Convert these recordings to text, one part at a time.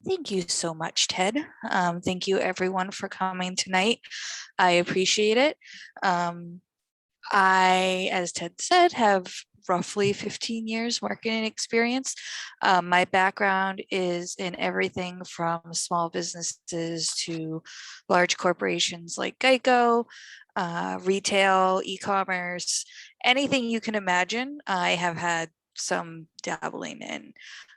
Thank you so much, Ted. Thank you everyone for coming tonight. I appreciate it. I, as Ted said, have roughly 15 years marketing experience. My background is in everything from small businesses to large corporations like Geico, retail, e-commerce, anything you can imagine, I have had some dabbling in.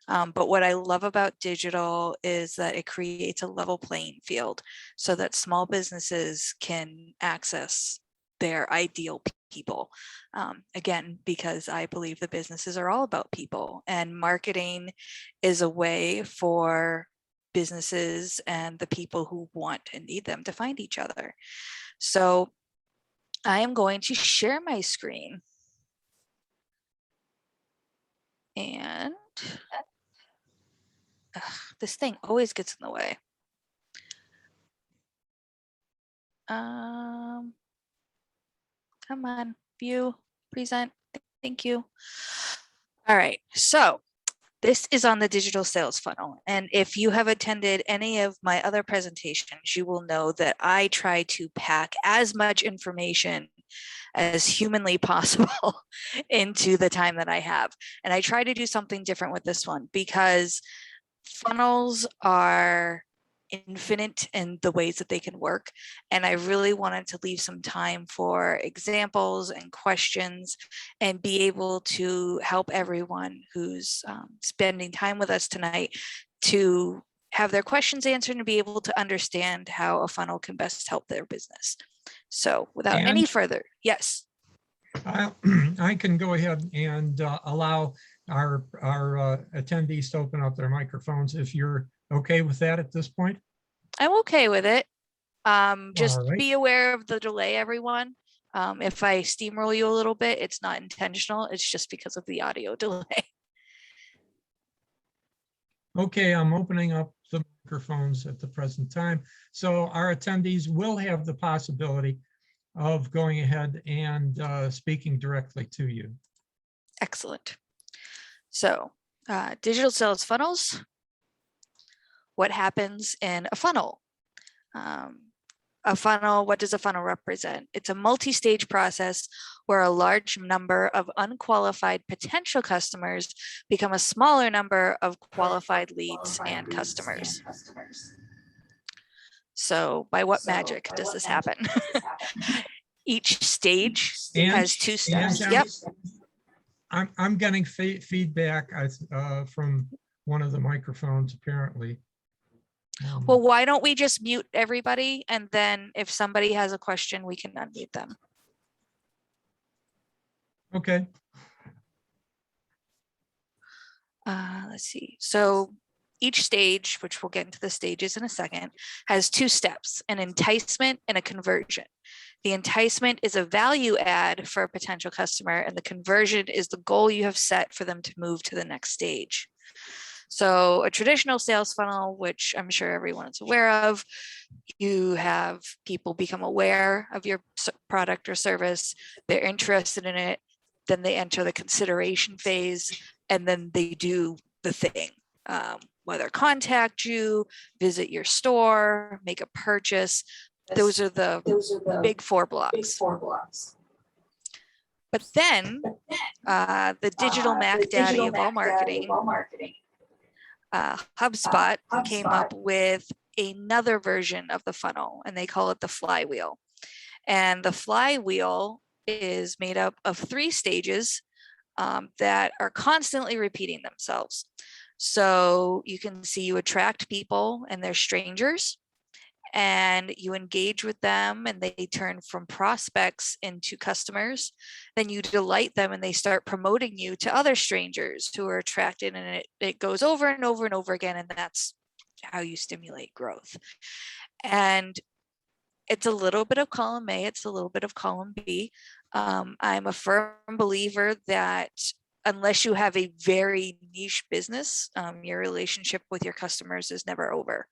But what I love about digital is that it creates a level playing field so that small businesses can access their ideal people. Again, because I believe the businesses are all about people, and marketing is a way for businesses and the people who want and need them to find each other. So I am going to share my screen. And this thing always gets in the way. Come on, view, present. Thank you. All right, so this is on the digital sales funnel. And if you have attended any of my other presentations, you will know that I try to pack as much information as humanly possible into the time that I have. And I try to do something different with this one because funnels are infinite in the ways that they can work. And I really wanted to leave some time for examples and questions and be able to help everyone who's spending time with us tonight to have their questions answered and be able to understand how a funnel can best help their business. So without any further, yes. I can go ahead and allow our attendees to open up their microphones if you're okay with that at this point. I'm okay with it. Just be aware of the delay, everyone. If I steamroll you a little bit, it's not intentional. It's just because of the audio delay. Okay, I'm opening up the microphones at the present time. So our attendees will have the possibility of going ahead and speaking directly to you. Excellent. So digital sales funnels. What happens in a funnel? A funnel, what does a funnel represent? It's a multi-stage process where a large number of unqualified potential customers become a smaller number of qualified leads and customers. So by what magic does this happen? Each stage has two steps. Yep. I'm getting feedback from one of the microphones, apparently. Well, why don't we just mute everybody, and then if somebody has a question, we can unmute them. Okay. Let's see. So each stage, which we'll get into the stages in a second, has two steps, an enticement and a conversion. The enticement is a value add for a potential customer, and the conversion is the goal you have set for them to move to the next stage. So a traditional sales funnel, which I'm sure everyone is aware of, you have people become aware of your product or service, they're interested in it, then they enter the consideration phase, and then they do the thing, whether contact you, visit your store, make a purchase. Those are the big four blocks. But then the digital Mac Daddy of all marketing, HubSpot came up with another version of the funnel, and they call it the flywheel. And the flywheel is made up of 3 stages that are constantly repeating themselves. So you can see you attract people and they're strangers, and you engage with them and they turn from prospects into customers. Then you delight them and they start promoting you to other strangers who are attracted, and it goes over and over and over again, and that's how you stimulate growth. And it's a little bit of column A, it's a little bit of column B. I'm a firm believer that unless you have a very niche business, your relationship with your customers is never over.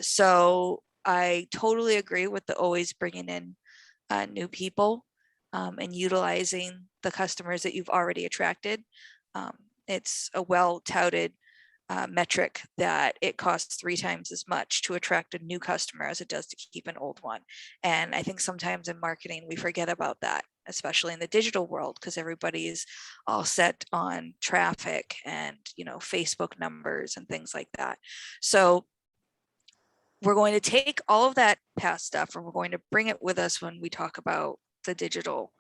So I totally agree with the always bringing in new people and utilizing the customers that you've already attracted. It's a well-touted metric that it costs 3 times as much to attract a new customer as it does to keep an old one. And I think sometimes in marketing, we forget about that, especially in the digital world, because everybody's all set on traffic and, Facebook numbers and things like that. So we're going to take all of that past stuff and we're going to bring it with us when we talk about the digital.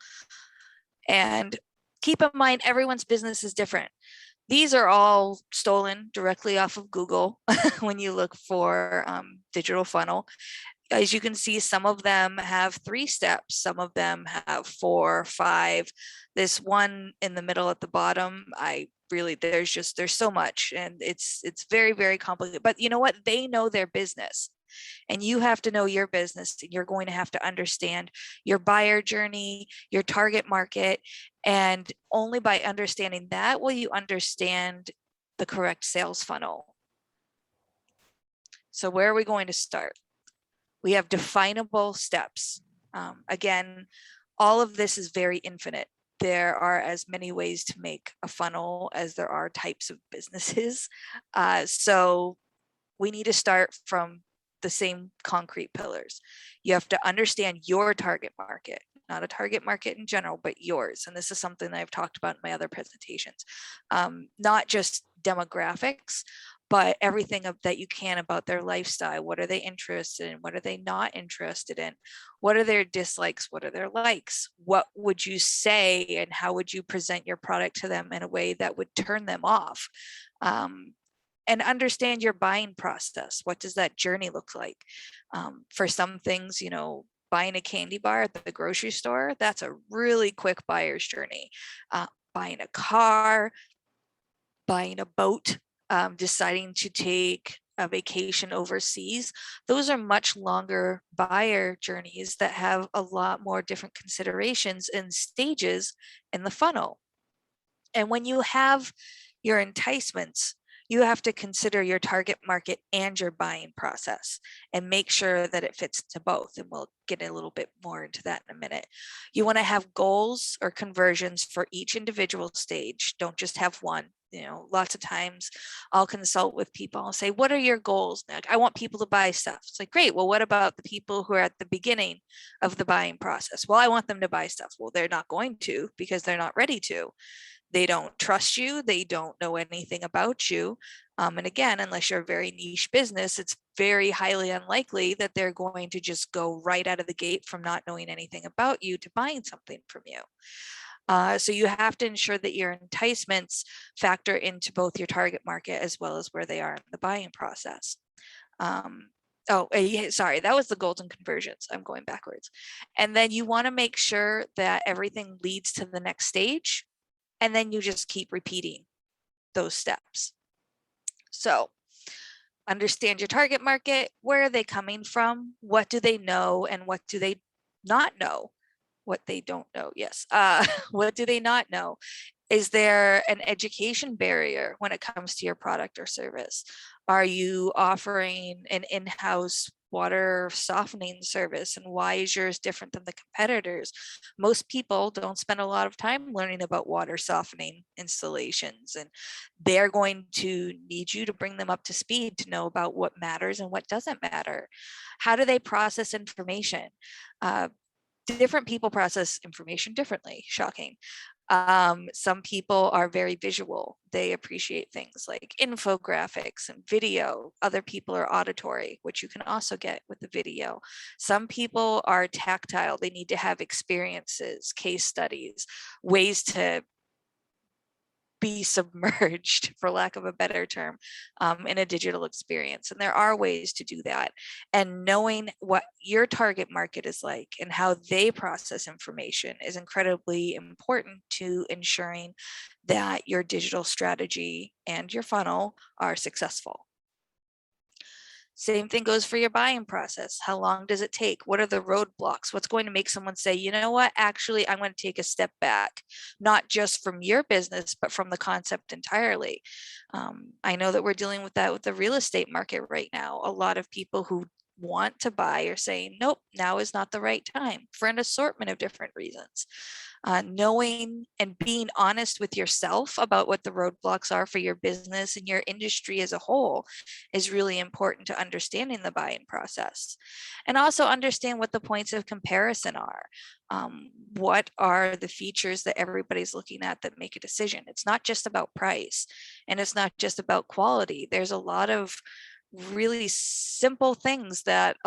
And keep in mind, everyone's business is different. These are all stolen directly off of Google when you look for digital funnel. As you can see, some of them have 3 steps, some of them have 4, 5. This one in the middle at the bottom, there's so much, and it's very, very complicated. But you know what? They know their business. And you have to know your business. You're going to have to understand your buyer journey, your target market, and only by understanding that will you understand the correct sales funnel. So where are we going to start? We have definable steps. Again, all of this is very infinite. There are as many ways to make a funnel as there are types of businesses. So we need to start from the same concrete pillars. You have to understand your target market, not a target market in general, but yours. And this is something that I've talked about in my other presentations. Not just demographics, but everything that you can about their lifestyle. What are they interested in? What are they not interested in? What are their dislikes? What are their likes? What would you say and how would you present your product to them in a way that would turn them off? And understand your buying process. What does that journey look like? For some things, buying a candy bar at the grocery store, that's a really quick buyer's journey. Buying a car, buying a boat, deciding to take a vacation overseas, those are much longer buyer journeys that have a lot more different considerations and stages in the funnel. And when you have your enticements, you have to consider your target market and your buying process and make sure that it fits to both. And we'll get a little bit more into that in a minute. You want to have goals or conversions for each individual stage. Don't just have one. Lots of times I'll consult with people. I'll say, what are your goals? Like, I want people to buy stuff. It's like, great. Well, what about the people who are at the beginning of the buying process? Well, I want them to buy stuff. Well, they're not going to because they're not ready to. They don't trust you. They don't know anything about you. And again, unless you're a very niche business, it's very highly unlikely that they're going to just go right out of the gate from not knowing anything about you to buying something from you. So you have to ensure that your enticements factor into both your target market as well as where they are in the buying process. Sorry, that was the goals and conversions. I'm going backwards. And then you want to make sure that everything leads to the next stage. And then you just keep repeating those steps. So understand your target market. Where are they coming from? What do they know? And what do they not know? What they don't know. Yes. What do they not know? Is there an education barrier when it comes to your product or service? Are you offering an in-house water softening service, and why is yours different than the competitors? Most people don't spend a lot of time learning about water softening installations, and they're going to need you to bring them up to speed to know about what matters and what doesn't matter. How do they process information? Different people process information differently. Shocking. Some people are very visual. They appreciate things like infographics and video. Other people are auditory, which you can also get with the video. Some people are tactile. They need to have experiences, case studies, ways to be submerged, for lack of a better term, in a digital experience. And there are ways to do that. And knowing what your target market is like and how they process information is incredibly important to ensuring that your digital strategy and your funnel are successful. Same thing goes for your buying process. How long does it take? What are the roadblocks? What's going to make someone say, you know what, actually, I'm going to take a step back, not just from your business, but from the concept entirely. I know that we're dealing with that with the real estate market right now. A lot of people who want to buy are saying, nope, now is not the right time for an assortment of different reasons. Knowing and being honest with yourself about what the roadblocks are for your business and your industry as a whole is really important to understanding the buying process. And also understand what the points of comparison are. What are the features that everybody's looking at that make a decision? It's not just about price, and it's not just about quality. There's a lot of really simple things that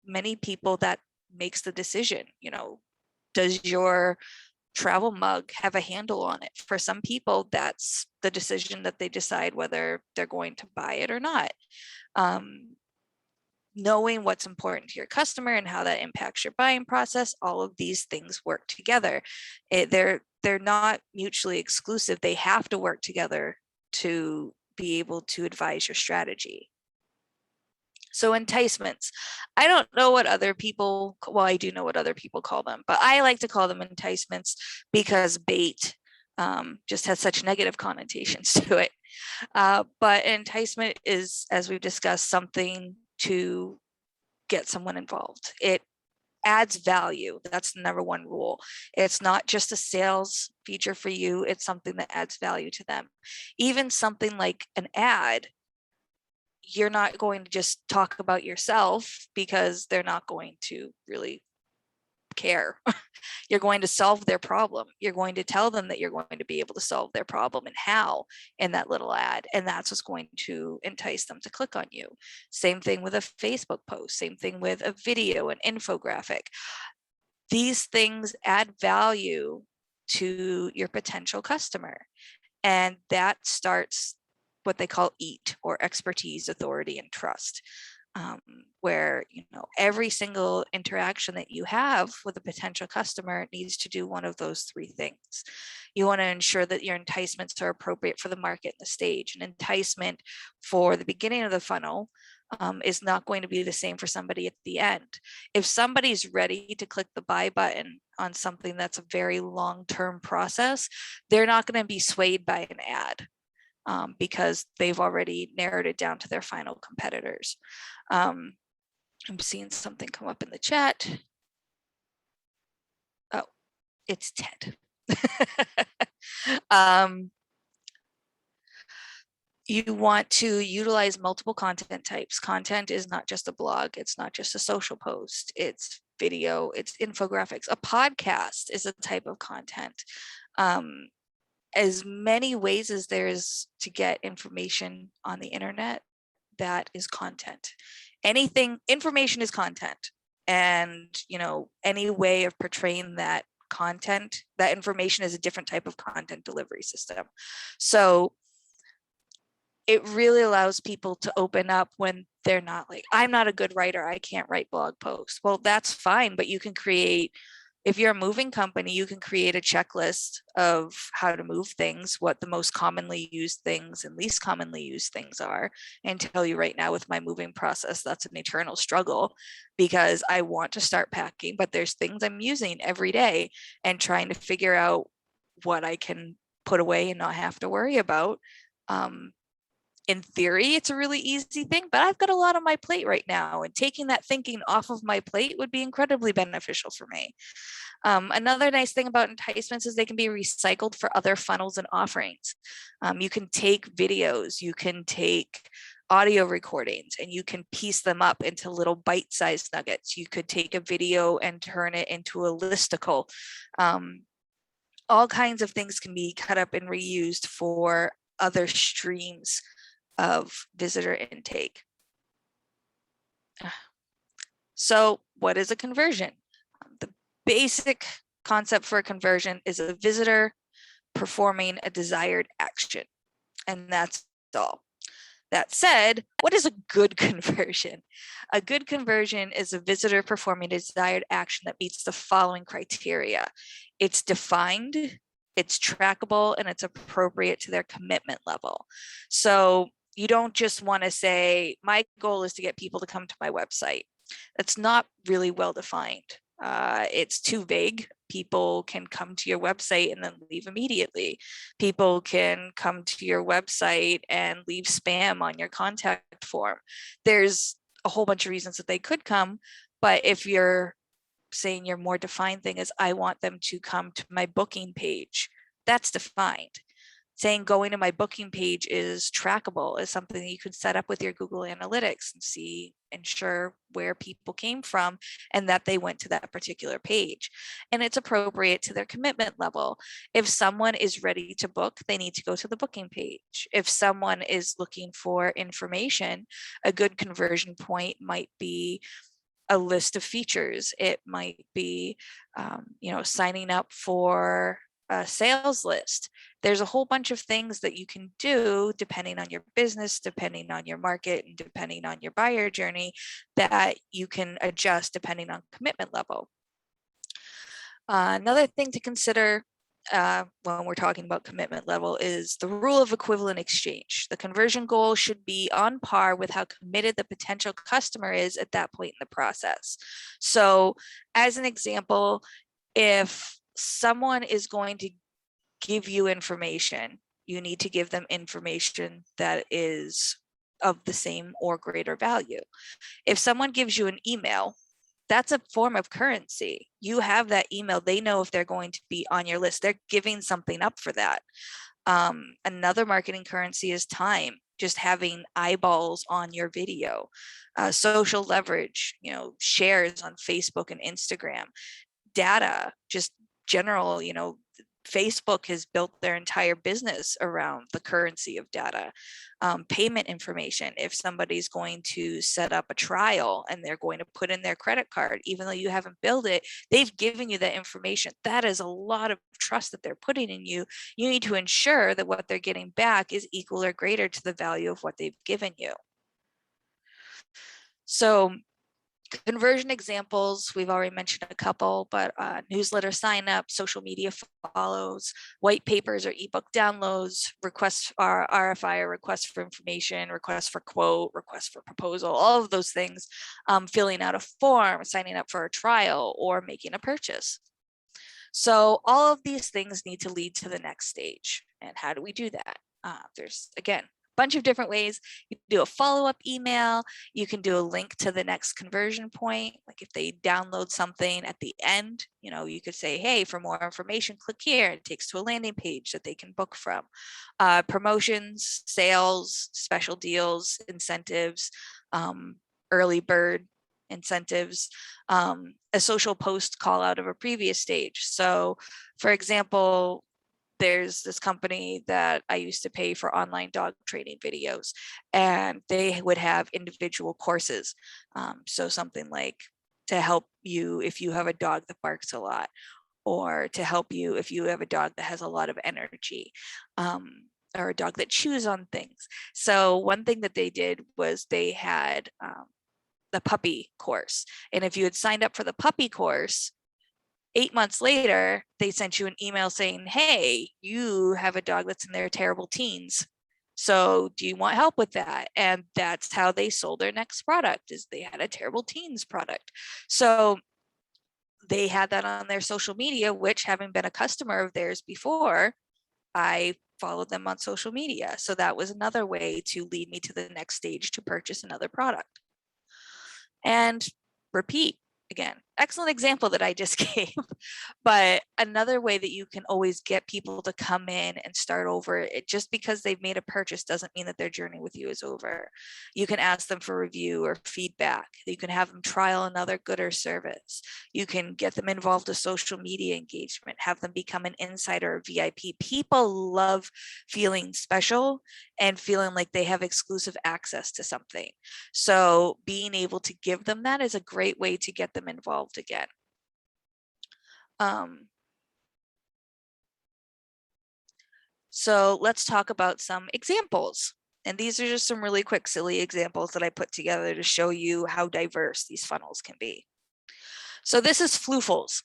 many people that makes the decision. Does your travel mug have a handle on it? For some people, that's the decision that they decide whether they're going to buy it or not. Knowing what's important to your customer and how that impacts your buying process, all of these things work together. They're not mutually exclusive. They have to work together to be able to advise your strategy. So enticements, I don't know what other people, well, I do know what other people call them, but I like to call them enticements because bait just has such negative connotations to it. But enticement is, as we've discussed, something to get someone involved. It adds value. That's the number one rule. It's not just a sales feature for you. It's something that adds value to them. Even something like an ad, you're not going to just talk about yourself because they're not going to really care. You're going to solve their problem. You're going to tell them that you're going to be able to solve their problem and how in that little ad. And that's what's going to entice them to click on you. Same thing with a Facebook post, same thing with a video, an infographic. These things add value to your potential customer. And that starts what they call EAT, or expertise, authority, and trust, where every single interaction that you have with a potential customer needs to do one of those three things. You want to ensure that your enticements are appropriate for the market and the stage. An enticement for the beginning of the funnel is not going to be the same for somebody at the end. If somebody's ready to click the buy button on something that's a very long-term process, they're not going to be swayed by an ad. Because they've already narrowed it down to their final competitors. I'm seeing something come up in the chat. Oh, it's Ted. You want to utilize multiple content types. Content is not just a blog. It's not just a social post. It's video, it's infographics. A podcast is a type of content. As many ways as there is to get information on the internet, that is content. Information is content. And, any way of portraying that content, that information is a different type of content delivery system. So it really allows people to open up when they're not like, I'm not a good writer, I can't write blog posts. Well, that's fine, but you can create, if you're a moving company, you can create a checklist of how to move things, what the most commonly used things and least commonly used things are, and tell you right now with my moving process, that's an eternal struggle because I want to start packing, but there's things I'm using every day and trying to figure out what I can put away and not have to worry about. In theory, it's a really easy thing, but I've got a lot on my plate right now, and taking that thinking off of my plate would be incredibly beneficial for me. Another nice thing about enticements is they can be recycled for other funnels and offerings. You can take videos, you can take audio recordings, and you can piece them up into little bite-sized nuggets. You could take a video and turn it into a listicle. All kinds of things can be cut up and reused for other streams of visitor intake. So what is a conversion? The basic concept for a conversion is a visitor performing a desired action, and that's all. That said, what is a good conversion? A good conversion is a visitor performing a desired action that meets the following criteria. It's defined, it's trackable, and it's appropriate to their commitment level. So you don't just want to say, my goal is to get people to come to my website. That's not really well defined. It's too vague. People can come to your website and then leave immediately. People can come to your website and leave spam on your contact form. There's a whole bunch of reasons that they could come, but if you're saying your more defined thing is, I want them to come to my booking page. That's defined. Saying going to my booking page is trackable, is something that you could set up with your Google Analytics and see, ensure where people came from and that they went to that particular page. And it's appropriate to their commitment level. If someone is ready to book, they need to go to the booking page. If someone is looking for information, a good conversion point might be a list of features. It might be, signing up for a sales list. There's a whole bunch of things that you can do depending on your business, depending on your market, and depending on your buyer journey that you can adjust depending on commitment level. Another thing to consider when we're talking about commitment level is the rule of equivalent exchange. The conversion goal should be on par with how committed the potential customer is at that point in the process. So as an example, if someone is going to give you information, you need to give them information that is of the same or greater value. If someone gives you an email, that's a form of currency. You have that email, they know if they're going to be on your list, they're giving something up for that. Another marketing currency is time, just having eyeballs on your video. Social leverage, shares on Facebook and Instagram. Data, just general, Facebook has built their entire business around the currency of data. Payment information. If somebody's going to set up a trial and they're going to put in their credit card, even though you haven't billed it, they've given you that information. That is a lot of trust that they're putting in you. You need to ensure that what they're getting back is equal or greater to the value of what they've given you. So conversion examples, we've already mentioned a couple, but newsletter sign up, social media follows, white papers or ebook downloads, requests for RFI or requests for information, requests for quote, requests for proposal, all of those things, filling out a form, signing up for a trial, or making a purchase. So all of these things need to lead to the next stage. And how do we do that? There's, again, bunch of different ways. You can do a follow-up email. You can do a link to the next conversion point. Like if they download something at the end, you could say, hey, for more information, click here. It takes to a landing page that they can book from. Promotions, sales, special deals, incentives, early bird incentives, a social post call out of a previous stage. So for example, there's this company that I used to pay for online dog training videos, and they would have individual courses. So something like to help you if you have a dog that barks a lot, or to help you if you have a dog that has a lot of energy, or a dog that chews on things. So one thing that they did was they had the puppy course. And if you had signed up for the puppy course, 8 months later, they sent you an email saying, hey, you have a dog that's in their terrible teens. So do you want help with that? And that's how they sold their next product, is they had a terrible teens product. So they had that on their social media, which, having been a customer of theirs before, I followed them on social media. So that was another way to lead me to the next stage to purchase another product. And repeat. Again, excellent example that I just gave, but another way that you can always get people to come in and start over, just because they've made a purchase doesn't mean that their journey with you is over. You can ask them for review or feedback. You can have them trial another good or service. You can get them involved with social media engagement, have them become an insider or VIP. People love feeling special and feeling like they have exclusive access to something. So being able to give them that is a great way to get them involved again. So let's talk about some examples. And these are just some really quick, silly examples that I put together to show you how diverse these funnels can be. So this is Floofles.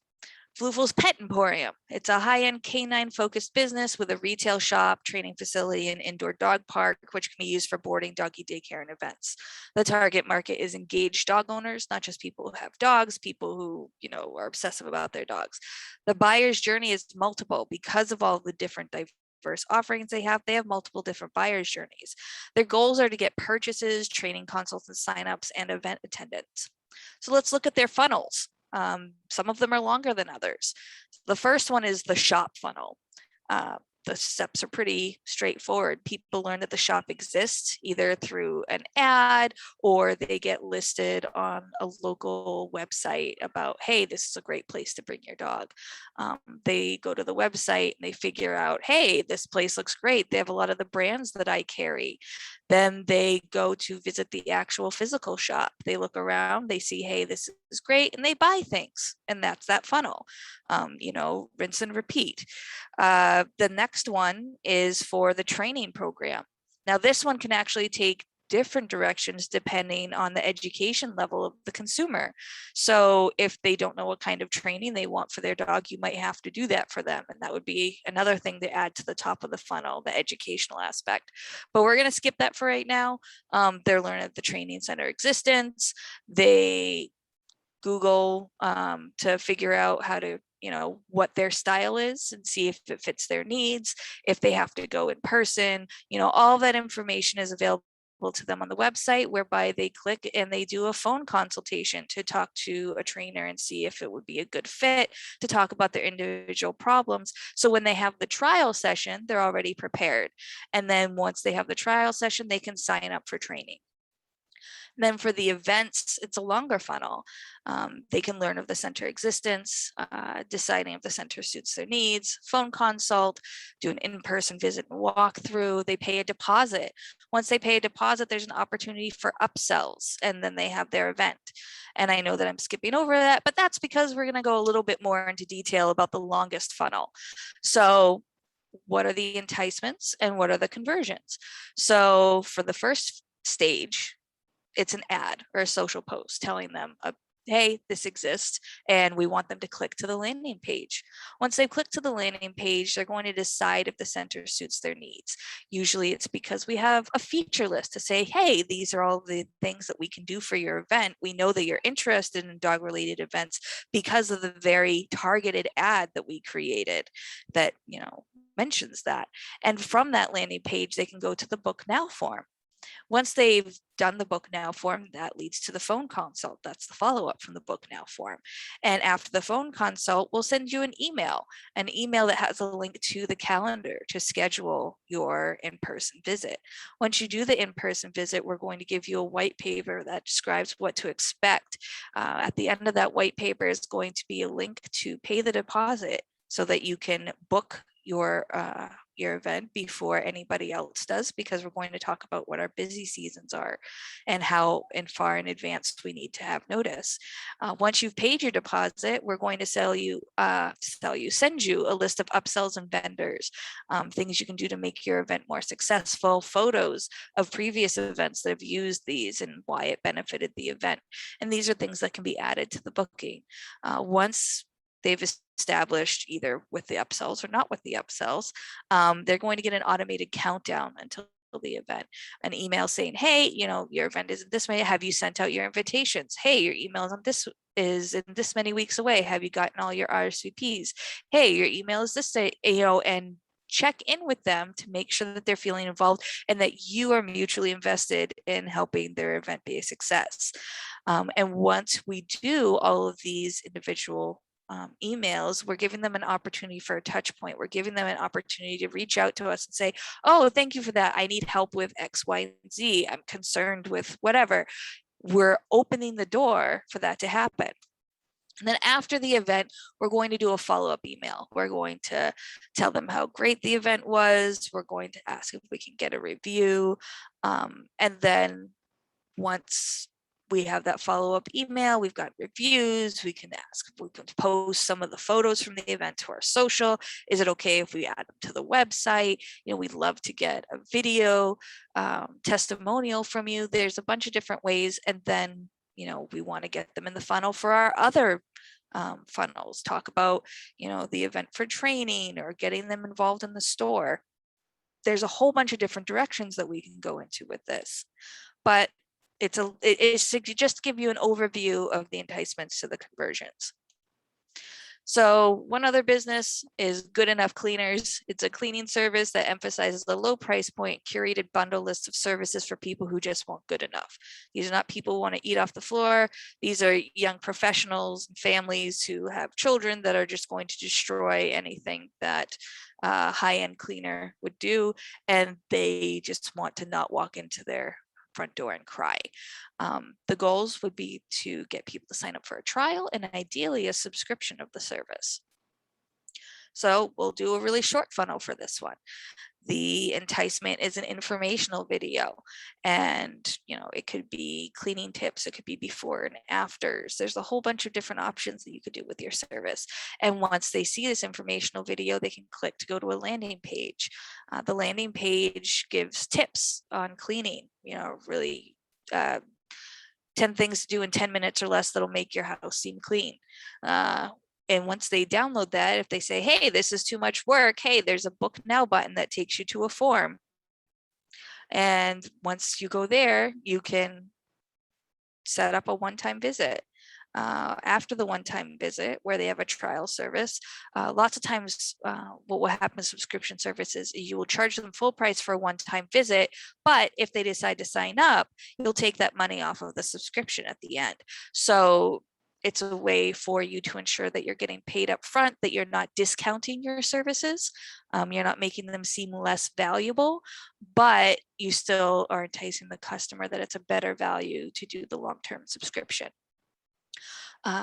Floofles Pet Emporium. It's a high-end canine focused business with a retail shop, training facility, and indoor dog park, which can be used for boarding, doggy daycare, and events. The target market is engaged dog owners, not just people who have dogs, people who, are obsessive about their dogs. The buyer's journey is multiple because of all the different diverse offerings they have multiple different buyer's journeys. Their goals are to get purchases, training consults and signups, and event attendance. So let's look at their funnels. Some of them are longer than others. The first one is the shop funnel. The steps are pretty straightforward. People learn that the shop exists either through an ad or they get listed on a local website about, hey, this is a great place to bring your dog. They go to the website and they figure out, hey, this place looks great. They have a lot of the brands that I carry. Then they go to visit the actual physical shop. They look around, they see, hey, this is great, and they buy things. And that's that funnel, rinse and repeat. The next one is for the training program. Now, this one can actually take different directions depending on the education level of the consumer. So if they don't know what kind of training they want for their dog, you might have to do that for them. And that would be another thing to add to the top of the funnel, the educational aspect. But we're going to skip that for right now. They're learning the training center existence. They Google to figure out how to, what their style is and see if it fits their needs, if they have to go in person, all that information is available to them on the website, whereby they click and they do a phone consultation to talk to a trainer and see if it would be a good fit, to talk about their individual problems. So when they have the trial session, they're already prepared. And then once they have the trial session, they can sign up for training. Then for the events, it's a longer funnel. They can learn of the center existence, deciding if the center suits their needs, phone consult, do an in-person visit and walkthrough. They pay a deposit. Once they pay a deposit, there's an opportunity for upsells, and then they have their event. And I know that I'm skipping over that, but that's because we're going to go a little bit more into detail about the longest funnel. So what are the enticements and what are the conversions? So for the first stage, it's an ad or a social post telling them, hey, this exists, and we want them to click to the landing page. Once they click to the landing page, they're going to decide if the center suits their needs. Usually it's because we have a feature list to say, hey, these are all the things that we can do for your event. We know that you're interested in dog-related events because of the very targeted ad that we created that, mentions that. And from that landing page, they can go to the book now form. Once they've done the book now form, that leads to the phone consult. That's the follow-up from the book now form. And after the phone consult, we'll send you an email that has a link to the calendar to schedule your in-person visit. Once you do the in-person visit, we're going to give you a white paper that describes what to expect. At the end of that white paper is going to be a link to pay the deposit so that you can book your event before anybody else does, because we're going to talk about what our busy seasons are and how far in advance we need to have notice. Once you've paid your deposit, we're going to send you a list of upsells and vendors, things you can do to make your event more successful, photos of previous events that have used these and why it benefited the event. And these are things that can be added to the booking. Once they've established either with the upsells or not with the upsells, they're going to get an automated countdown until the event, an email saying, hey, your event is this way. Have you sent out your invitations? Hey, your email is in this many weeks away. Have you gotten all your RSVPs? Hey, your email is this day, and check in with them to make sure that they're feeling involved and that you are mutually invested in helping their event be a success. And once we do all of these individual emails, we're giving them an opportunity for a touch point. We're giving them an opportunity to reach out to us and say, oh, thank you for that. I need help with X, Y, and Z. I'm concerned with whatever. We're opening the door for that to happen. And then after the event, we're going to do a follow-up email. We're going to tell them how great the event was. We're going to ask if we can get a review. And then once we have that follow-up email, we've got reviews, we can ask if we can post some of the photos from the event to our social. Is it okay if we add them to the website? We'd love to get a video testimonial from you. There's a bunch of different ways. And then, we want to get them in the funnel for our other funnels, talk about, the event for training or getting them involved in the store. There's a whole bunch of different directions that we can go into with this, but it's to just give you an overview of the enticements to the conversions. So one other business is Good Enough Cleaners. It's a cleaning service that emphasizes a low price point, curated bundle list of services for people who just want good enough. These are not people who want to eat off the floor. These are young professionals and families who have children that are just going to destroy anything that a high-end cleaner would do, and they just want to not walk into their front door and cry. The goals would be to get people to sign up for a trial and ideally a subscription of the service. So we'll do a really short funnel for this one. The enticement is an informational video, and it could be cleaning tips, it could be before and afters. There's a whole bunch of different options that you could do with your service. And once they see this informational video, they can click to go to a landing page. The landing page gives tips on cleaning, really 10 things to do in 10 minutes or less that'll make your house seem clean. And once they download that, if they say, hey, this is too much work, hey, there's a book now button that takes you to a form. And once you go there, you can set up a one-time visit. After the one-time visit, where they have a trial service, lots of times what will happen with subscription services is you will charge them full price for a one-time visit, but if they decide to sign up, you'll take that money off of the subscription at the end. So it's a way for you to ensure that you're getting paid up front, that you're not discounting your services, you're not making them seem less valuable, but you still are enticing the customer that it's a better value to do the long-term subscription.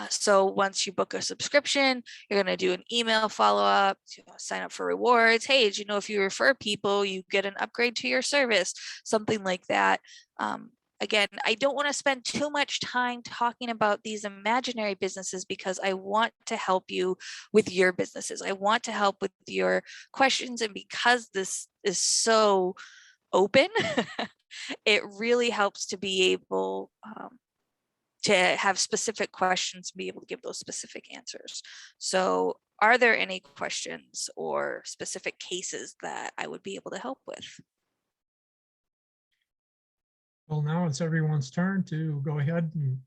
So once you book a subscription, you're going to do an email follow-up, sign up for rewards. Hey, did you know if you refer people, you get an upgrade to your service, something like that. Again, I don't want to spend too much time talking about these imaginary businesses because I want to help you with your businesses. I want to help with your questions. And because this is so open, it really helps to be able to have specific questions, be able to give those specific answers. So are there any questions or specific cases that I would be able to help with? Well, now it's everyone's turn to go ahead and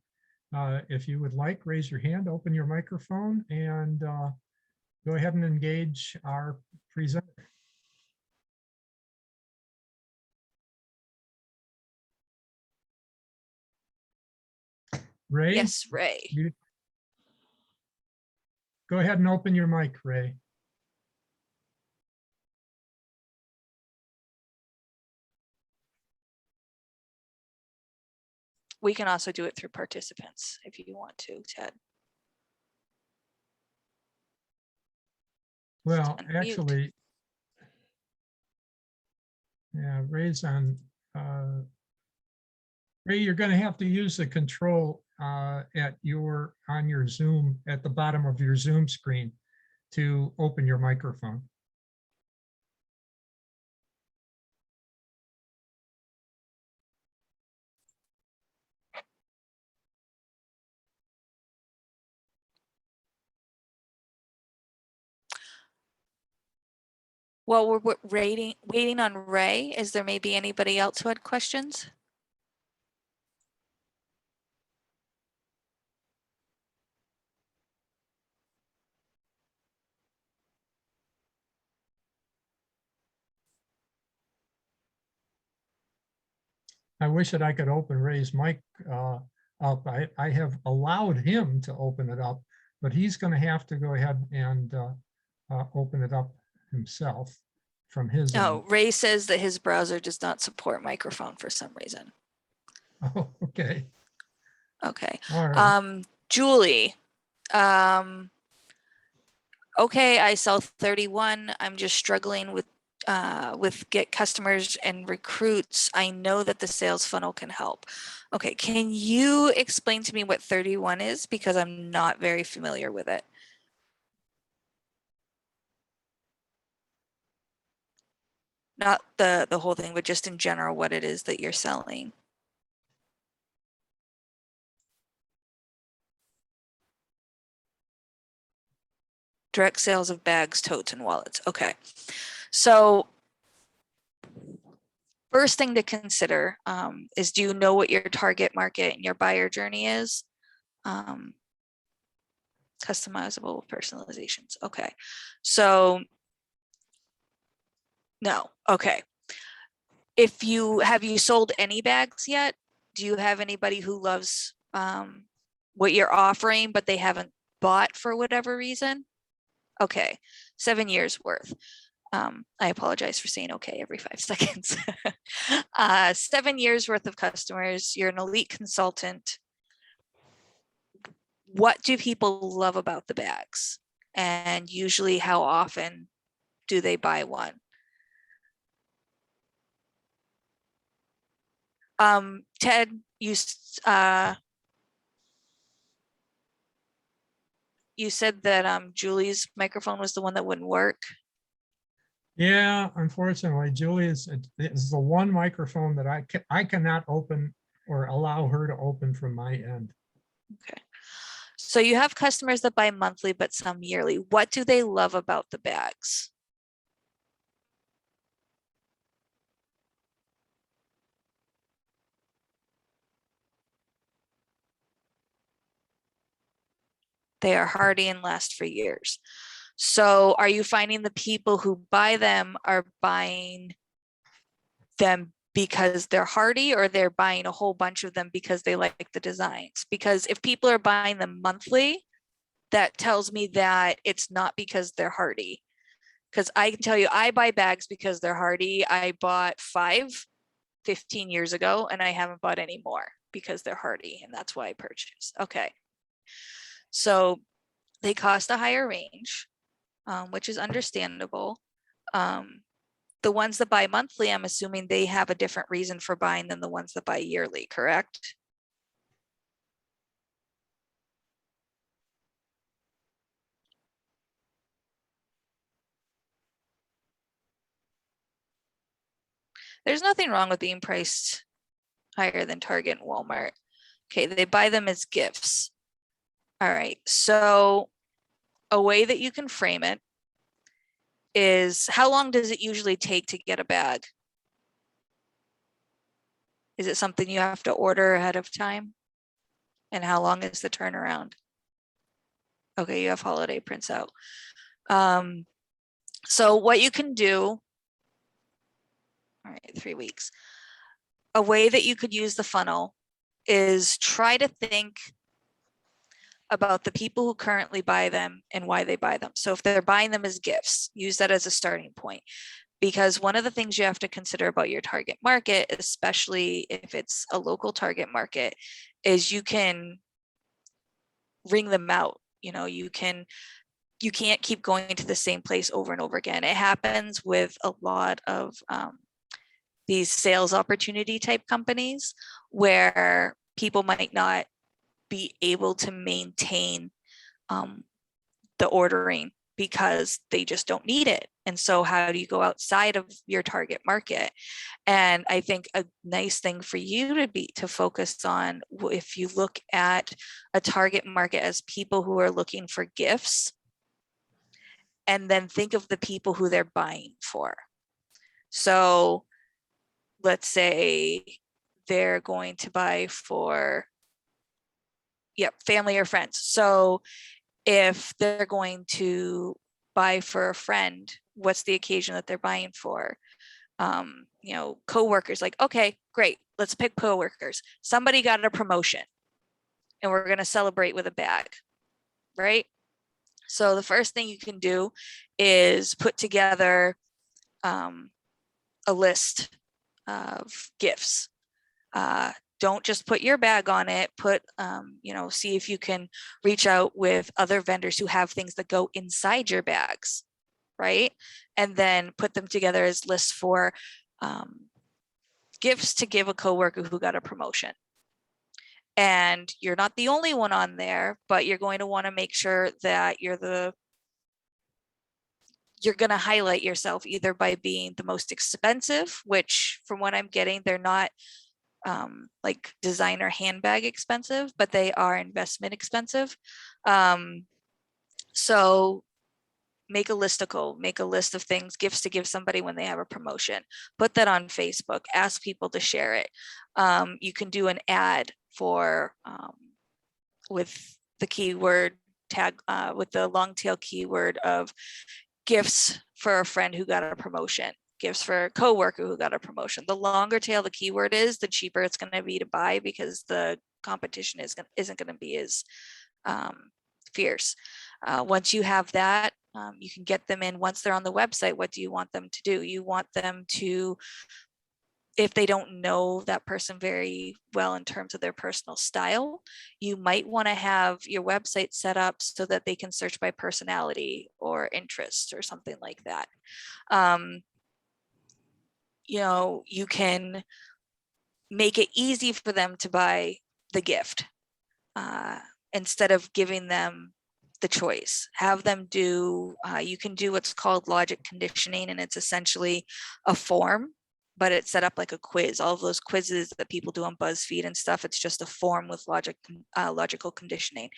if you would like, raise your hand, open your microphone, and go ahead and engage our presenter. Ray? Yes, Ray. Go ahead and open your mic, Ray. We can also do it through participants if you want to, Ted. Well, Unmute. actually, yeah, Ray's on. Ray, you're going to have to use the control on your Zoom at the bottom of your Zoom screen to open your microphone. Well, we're waiting on Ray. Is there maybe anybody else who had questions? I wish that I could open Ray's mic up. I have allowed him to open it up, but he's going to have to go ahead and open it up himself from his Oh, end. Ray says that his browser does not support microphone for some reason. Oh, okay. Okay. All right. Julie. Okay, I sell 31. I'm just struggling with get customers and recruits. I know that the sales funnel can help. Okay, can you explain to me what 31 is? Because I'm not very familiar with it. Not the whole thing, but just in general, what it is that you're selling. Direct sales of bags, totes, and wallets. Okay, so first thing to consider is, do you know what your target market and your buyer journey is? Customizable personalizations. Okay. So no. Okay. Have you sold any bags yet? Do you have anybody who loves what you're offering, but they haven't bought for whatever reason? Okay. 7 years worth. I apologize for saying okay every 5 seconds. 7 years worth of customers. You're an elite consultant. What do people love about the bags? And usually how often do they buy one? Ted, you said that Julie's microphone was the one that wouldn't work. Yeah, unfortunately, Julie is the one microphone that I cannot open or allow her to open from my end. Okay. So you have customers that buy monthly, but some yearly. What do they love about the bags? They are hardy and last for years. So are you finding the people who buy them are buying them because they're hardy, or they're buying a whole bunch of them because they like the designs? Because if people are buying them monthly, that tells me that it's not because they're hardy. Because I can tell you, I buy bags because they're hardy. I bought 5 15 years ago, and I haven't bought any more because they're hardy, and that's why I purchased. Okay. So they cost a higher range, which is understandable. The ones that buy monthly, I'm assuming they have a different reason for buying than the ones that buy yearly, correct? There's nothing wrong with being priced higher than Target and Walmart. Okay, they buy them as gifts. All right, so a way that you can frame it is, how long does it usually take to get a bag? Is it something you have to order ahead of time? And how long is the turnaround? Okay, you have holiday prints out. So what you can do, all right, 3 weeks. A way that you could use the funnel is try to think about the people who currently buy them and why they buy them. So if they're buying them as gifts, use that as a starting point. Because one of the things you have to consider about your target market, especially if it's a local target market, is you can ring them out. You can't keep going to the same place over and over again. It happens with a lot of these sales opportunity type companies where people might not be able to maintain the ordering because they just don't need it. And so how do you go outside of your target market? And I think a nice thing for you to focus on, if you look at a target market as people who are looking for gifts, and then think of the people who they're buying for. So let's say they're going to buy for, family or friends. So if they're going to buy for a friend, what's the occasion that they're buying for? Co-workers, like, okay, great, let's pick co-workers. Somebody got a promotion and we're going to celebrate with a bag, right? So the first thing you can do is put together a list of gifts. Don't just put your bag on it. See if you can reach out with other vendors who have things that go inside your bags, right? And then put them together as lists for gifts to give a coworker who got a promotion. And you're not the only one on there, but you're going to want to make sure that you're going to highlight yourself either by being the most expensive, which from what I'm getting, they're not like designer handbag expensive, but they are investment expensive. So make a listicle, make a list of things, gifts to give somebody when they have a promotion. Put that on Facebook, ask people to share it. You can do an ad for with the keyword tag with the long tail keyword of gifts for a friend who got a promotion, gifts for a coworker who got a promotion. The longer tail the keyword is, the cheaper it's going to be to buy, because the competition isn't going to be as fierce. Once you have that, you can get them in. Once they're on the website, what do you want them to do? You want them to, if they don't know that person very well in terms of their personal style, you might want to have your website set up so that they can search by personality or interest or something like that. You know, you can make it easy for them to buy the gift instead of giving them the choice. Have them do, you can do what's called logic conditioning, and it's essentially a form, but it's set up like a quiz. All of those quizzes that people do on BuzzFeed and stuff, it's just a form with logical conditioning.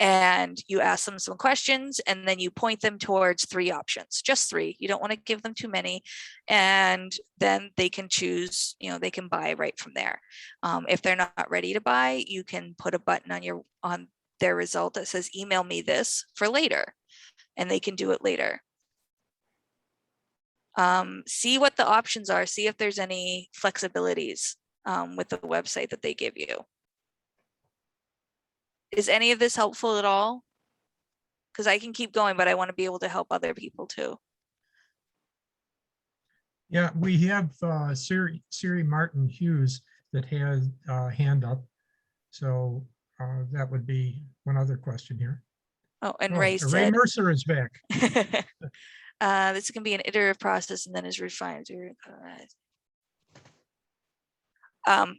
And you ask them some questions, and then you point them towards 3 options, just 3. You don't want to give them too many. And then they can choose, you know, they can buy right from there. If they're not ready to buy, you can put a button on their result that says, email me this for later, and they can do it later. See what the options are, see if there's any flexibilities with the website that they give you. Is any of this helpful at all? Because I can keep going, but I want to be able to help other people too. Yeah, we have Siri Martin Hughes that has a hand up. So that would be one other question here. Oh, and Ray Ray said, Mercer is back. this can be an iterative process and then is refined.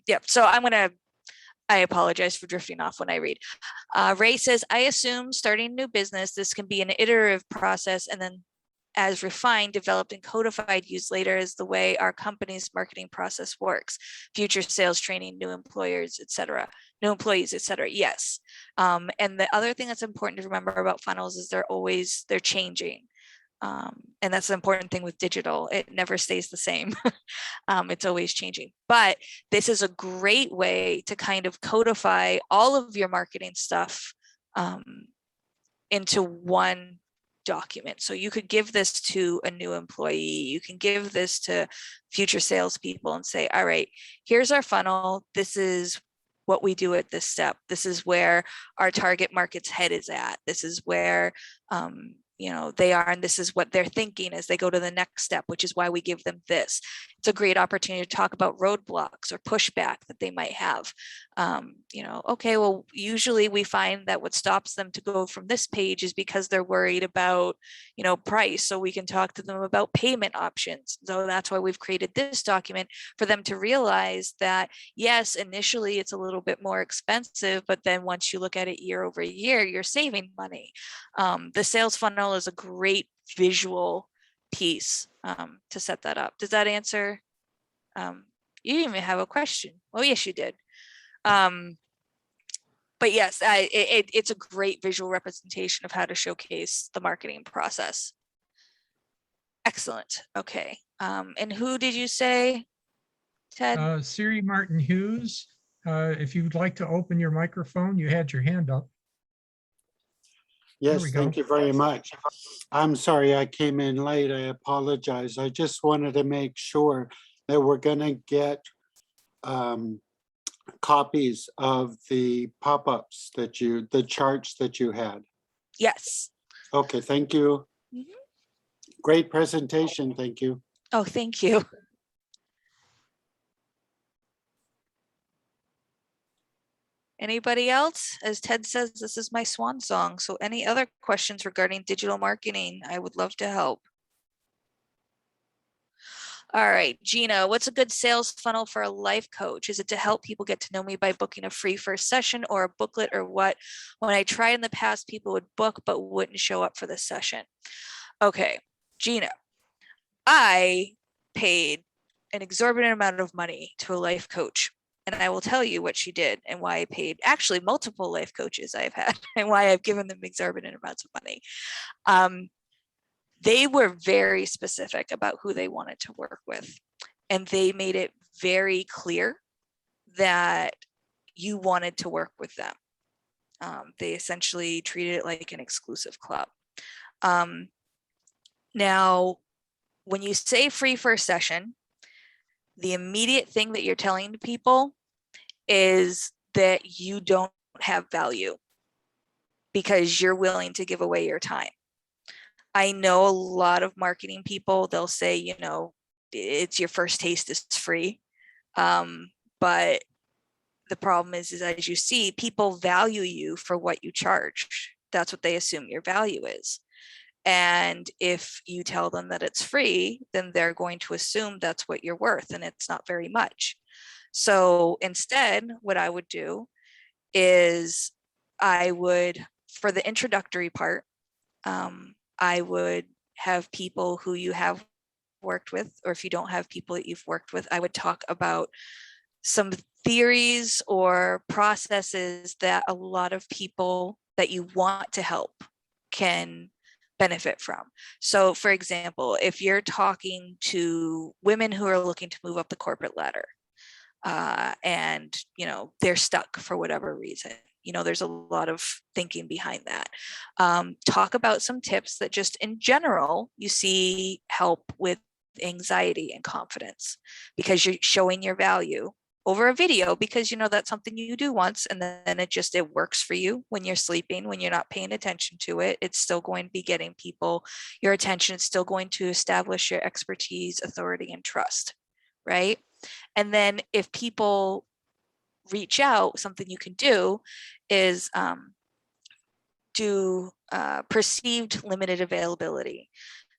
Yep. So I apologize for drifting off when I read. Ray says, I assume starting a new business, this can be an iterative process, and then as refined, developed, and codified, used later is the way our company's marketing process works. Future sales training, new employers, etc. New employees, etc. Yes. And the other thing that's important to remember about funnels is they're changing. And that's the important thing with digital. It never stays the same. It's always changing. But this is a great way to kind of codify all of your marketing stuff into one document. So you could give this to a new employee, you can give this to future salespeople and say, all right, here's our funnel. This is what we do at this step. This is where our target market's head is at. This is where they are, and this is what they're thinking as they go to the next step, which is why we give them this. It's a great opportunity to talk about roadblocks or pushback that they might have. Okay, well, usually we find that what stops them to go from this page is because they're worried about, price. So we can talk to them about payment options. So that's why we've created this document for them to realize that, yes, initially it's a little bit more expensive, but then once you look at it year over year, you're saving money. The sales funnel is a great visual piece to set that up. Does that answer? You didn't even have a question. Oh, yes, you did. But yes, it's a great visual representation of how to showcase the marketing process. Excellent. Okay. And who did you say, Ted? Siri Martin Hughes. If you'd like to open your microphone, you had your hand up. Yes, thank you very much. I'm sorry I came in late. I apologize. I just wanted to make sure that we're going to get copies of the pop-ups the charts that you had. Yes. Okay, thank you. Mm-hmm. Great presentation. Thank you. Oh, thank you. Anybody else? As Ted says, this is my swan song. So any other questions regarding digital marketing? I would love to help. All right, Gina, what's a good sales funnel for a life coach? Is it to help people get to know me by booking a free first session or a booklet, or what? When I tried in the past, people would book but wouldn't show up for the session. Okay, Gina, I paid an exorbitant amount of money to a life coach. And I will tell you what she did and why I paid, actually multiple life coaches I've had, and why I've given them exorbitant amounts of money. They were very specific about who they wanted to work with. And they made it very clear that you wanted to work with them. They essentially treated it like an exclusive club. Now, when you say free first session, the immediate thing that you're telling people is that you don't have value because you're willing to give away your time. I know a lot of marketing people, they'll say, you know, it's your first taste is free. But the problem is as you see, people value you for what you charge. That's what they assume your value is. And if you tell them that it's free, then they're going to assume that's what you're worth, and it's not very much. So instead, what I would do is I would, for the introductory part, I would have people who you have worked with, or if you don't have people that you've worked with, I would talk about some theories or processes that a lot of people that you want to help can benefit from. So for example, if you're talking to women who are looking to move up the corporate ladder, and you know they're stuck for whatever reason, you know there's a lot of thinking behind that. Talk about some tips that just in general you see help with anxiety and confidence, because you're showing your value over a video, because you know that's something you do once, and then it works for you when you're sleeping, when you're not paying attention to it. It's still going to be getting people your attention. It's still going to establish your expertise, authority, and trust, right? And then if people reach out, something you can do is do perceived limited availability.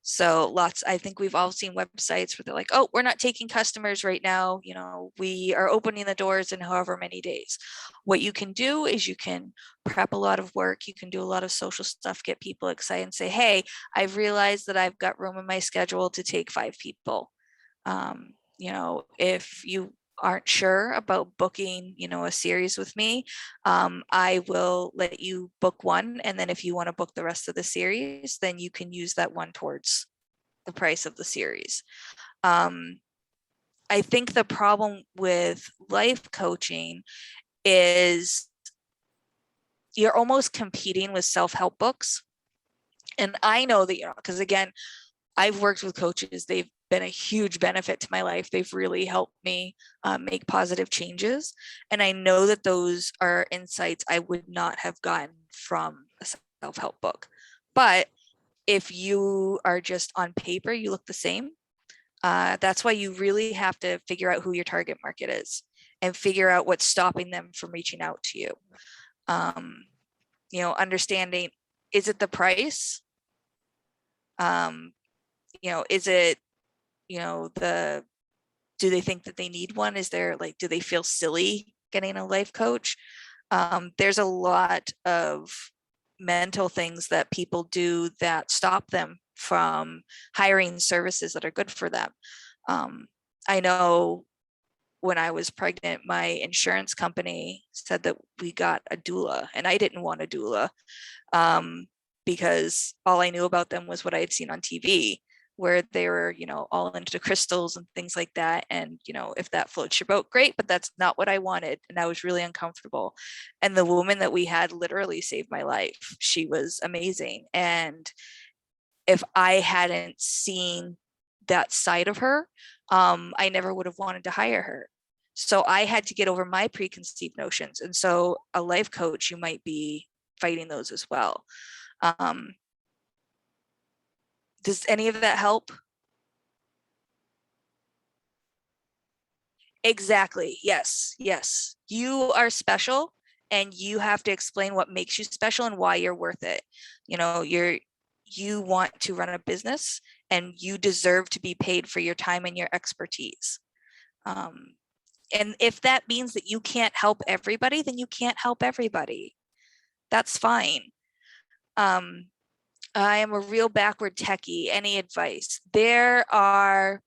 So I think we've all seen websites where they're like, oh, we're not taking customers right now. You know, we are opening the doors in however many days. What you can do is you can prep a lot of work. You can do a lot of social stuff, get people excited and say, hey, I've realized that I've got room in my schedule to take 5 people. You know, if you aren't sure about booking, you know, a series with me, I will let you book one. And then if you want to book the rest of the series, then you can use that one towards the price of the series. I think the problem with life coaching is you're almost competing with self-help books. And I know that, you know, because again, I've worked with coaches. They've been a huge benefit to my life. They've really helped me make positive changes. And I know that those are insights I would not have gotten from a self-help book. But if you are just on paper, you look the same. That's why you really have to figure out who your target market is and figure out what's stopping them from reaching out to you. You know, understanding, is it the price? You know, is it, you know, do they think that they need one? Is there like, do they feel silly getting a life coach? There's a lot of mental things that people do that stop them from hiring services that are good for them. I know when I was pregnant, my insurance company said that we got a doula, and I didn't want a doula because all I knew about them was what I had seen on TV, where they were, you know, all into crystals and things like that. And, you know, if that floats your boat, great, but that's not what I wanted. And I was really uncomfortable. And the woman that we had literally saved my life. She was amazing. And if I hadn't seen that side of her, I never would have wanted to hire her. So I had to get over my preconceived notions. And so a life coach, you might be fighting those as well. Does any of that help? Exactly. Yes. Yes. You are special, and you have to explain what makes you special and why you're worth it. You know, you want to run a business, and you deserve to be paid for your time and your expertise. And if that means that you can't help everybody, then you can't help everybody. That's fine. I am a real backward techie. Any advice? There are,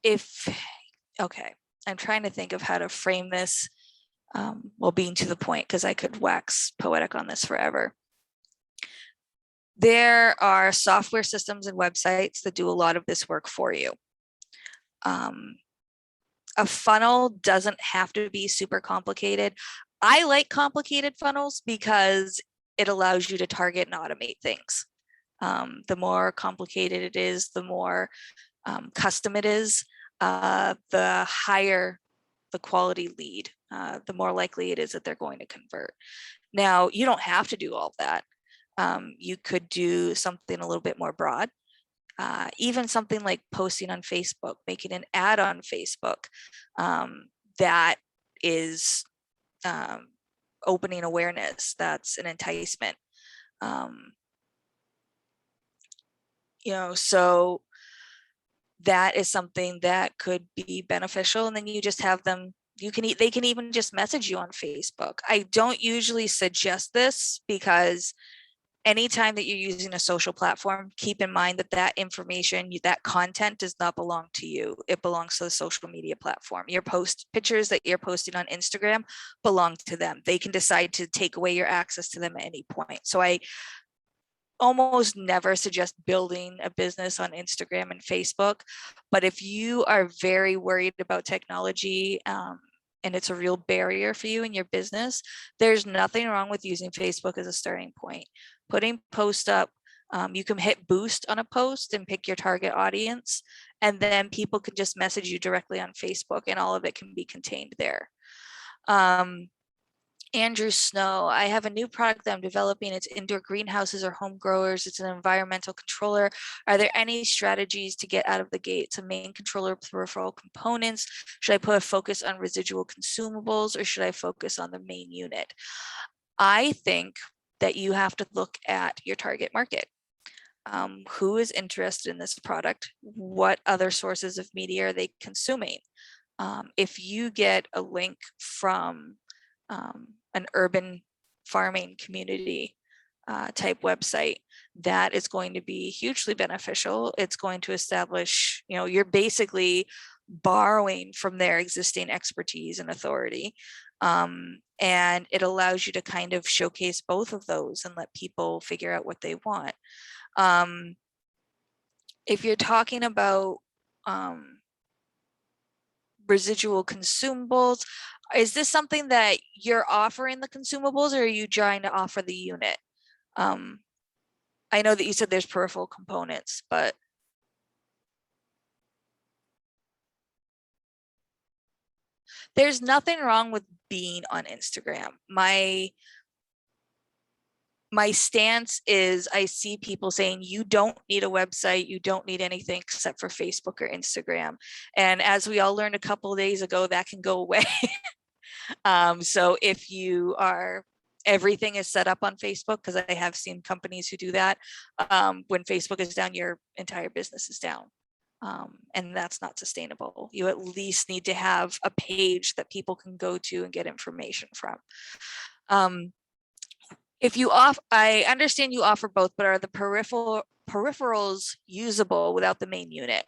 okay, I'm trying to think of how to frame this while being to the point, because I could wax poetic on this forever. There are software systems and websites that do a lot of this work for you. A funnel doesn't have to be super complicated. I like complicated funnels because it allows you to target and automate things. The more complicated it is, the more custom it is, the higher the quality lead, the more likely it is that they're going to convert. Now, you don't have to do all that. You could do something a little bit more broad. Even something like posting on Facebook, making an ad on Facebook, that is opening awareness, that's an enticement. So that is something that could be beneficial. And then you just have them, they can even just message you on Facebook. I don't usually suggest this because anytime that you're using a social platform, keep in mind that that information, that content does not belong to you. It belongs to the social media platform. Your pictures that you're posting on Instagram belong to them. They can decide to take away your access to them at any point. So I almost never suggest building a business on Instagram and Facebook. But if you are very worried about technology, and it's a real barrier for you in your business, there's nothing wrong with using Facebook as a starting point. Putting posts up, you can hit boost on a post and pick your target audience, and then people can just message you directly on Facebook, and all of it can be contained there. Andrew Snow, I have a new product that I'm developing. It's indoor greenhouses or home growers. It's an environmental controller. Are there any strategies to get out of the gate? It's a main controller, peripheral components. Should I put a focus on residual consumables, or should I focus on the main unit? I think that you have to look at your target market. Who is interested in this product? What other sources of media are they consuming? If you get a link from an urban farming community type website, that is going to be hugely beneficial. It's going to establish, you're basically borrowing from their existing expertise and authority. And it allows you to kind of showcase both of those and let people figure out what they want. If you're talking about residual consumables, is this something that you're offering the consumables, or are you trying to offer the unit? I know that you said there's peripheral components, but there's nothing wrong with being on Instagram. My stance is, I see people saying you don't need a website, you don't need anything except for Facebook or Instagram. And as we all learned a couple of days ago, that can go away. So if you are, everything is set up on Facebook, because I have seen companies who do that. When Facebook is down, your entire business is down. And that's not sustainable. You at least need to have a page that people can go to and get information from. If you I understand you offer both, but are the peripherals usable without the main unit?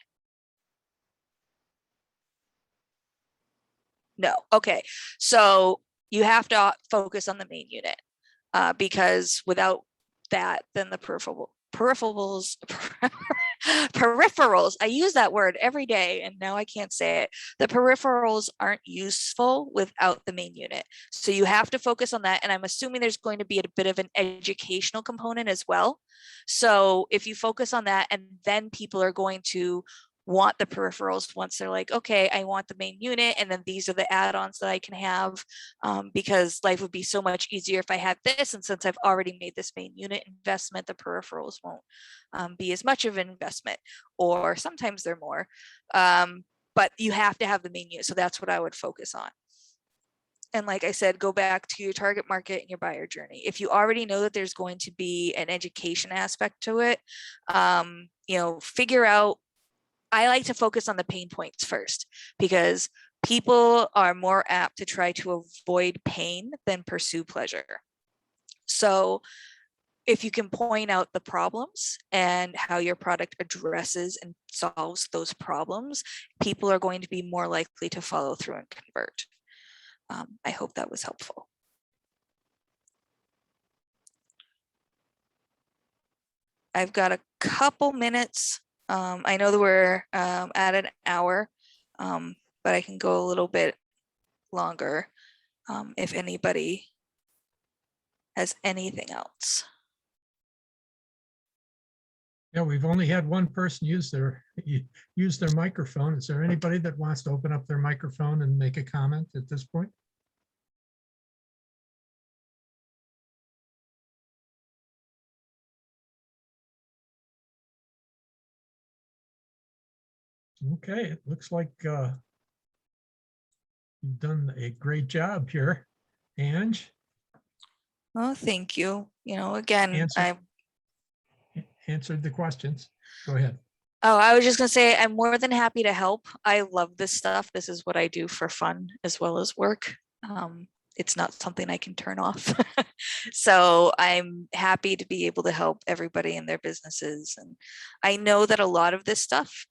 No. Okay. So you have to focus on the main unit, because without that, then the peripherals, I use that word every day and now I can't say it. The peripherals aren't useful without the main unit. So you have to focus on that. And I'm assuming there's going to be a bit of an educational component as well. So if you focus on that, and then people are going to want the peripherals once they're like, okay, I want the main unit, and then these are the add-ons that I can have, because life would be so much easier if I had this, and since I've already made this main unit investment, the peripherals won't be as much of an investment, or sometimes they're more, but you have to have the main unit. So that's what I would focus on. And like I said, go back to your target market and your buyer journey. If you already know that there's going to be an education aspect to it, figure out, I like to focus on the pain points first, because people are more apt to try to avoid pain than pursue pleasure. So if you can point out the problems and how your product addresses and solves those problems, people are going to be more likely to follow through and convert. I hope that was helpful. I've got a couple minutes. I know that we're at an hour. but I can go a little bit longer if anybody has anything else. Yeah, we've only had one person use their microphone. Is there anybody that wants to open up their microphone and make a comment at this point? Okay, it looks like you've done a great job here, Ange. Oh, thank you. You know, again, Answer. Answered the questions. Go ahead. Oh, I was just gonna say, I'm more than happy to help. I love this stuff. This is what I do for fun as well as work. It's not something I can turn off. So I'm happy to be able to help everybody in their businesses. And I know that a lot of this stuff,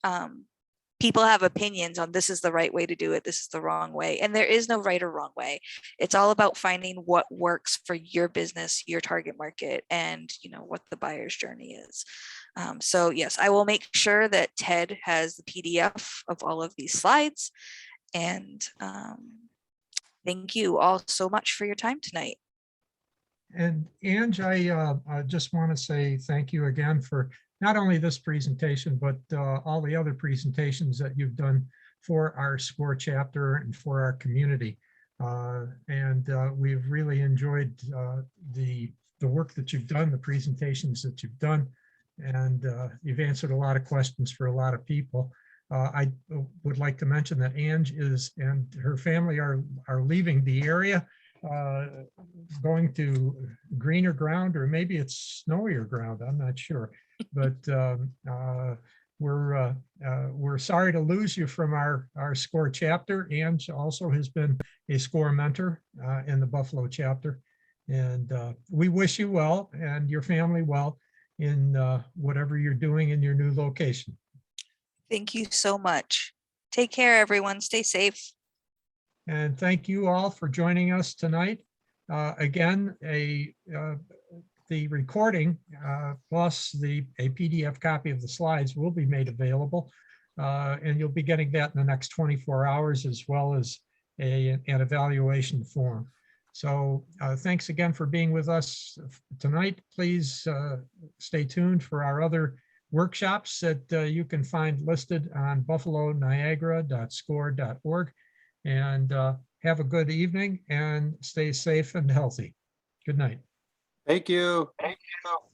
people have opinions on this is the right way to do it, this is the wrong way. And there is no right or wrong way. It's all about finding what works for your business, your target market, and you know what the buyer's journey is. So yes, I will make sure that Ted has the PDF of all of these slides. And thank you all so much for your time tonight. And Ange, I just want to say thank you again for not only this presentation, but all the other presentations that you've done for our SCORE chapter and for our community. We've really enjoyed the work that you've done, the presentations that you've done, and you've answered a lot of questions for a lot of people. I would like to mention that Ange and her family are leaving the area, going to greener ground, or maybe it's snowier ground, I'm not sure. But we're sorry to lose you from our SCORE chapter. Ange also has been a SCORE mentor in the Buffalo chapter. And we wish you well and your family well in whatever you're doing in your new location. Thank you so much. Take care, everyone. Stay safe. And thank you all for joining us tonight. Again, the recording plus a PDF copy of the slides will be made available. And you'll be getting that in the next 24 hours, as well as an evaluation form. So thanks again for being with us tonight. Please stay tuned for our other workshops that you can find listed on buffaloniagara.score.org. And have a good evening and stay safe and healthy. Good night. Thank you. Thank you.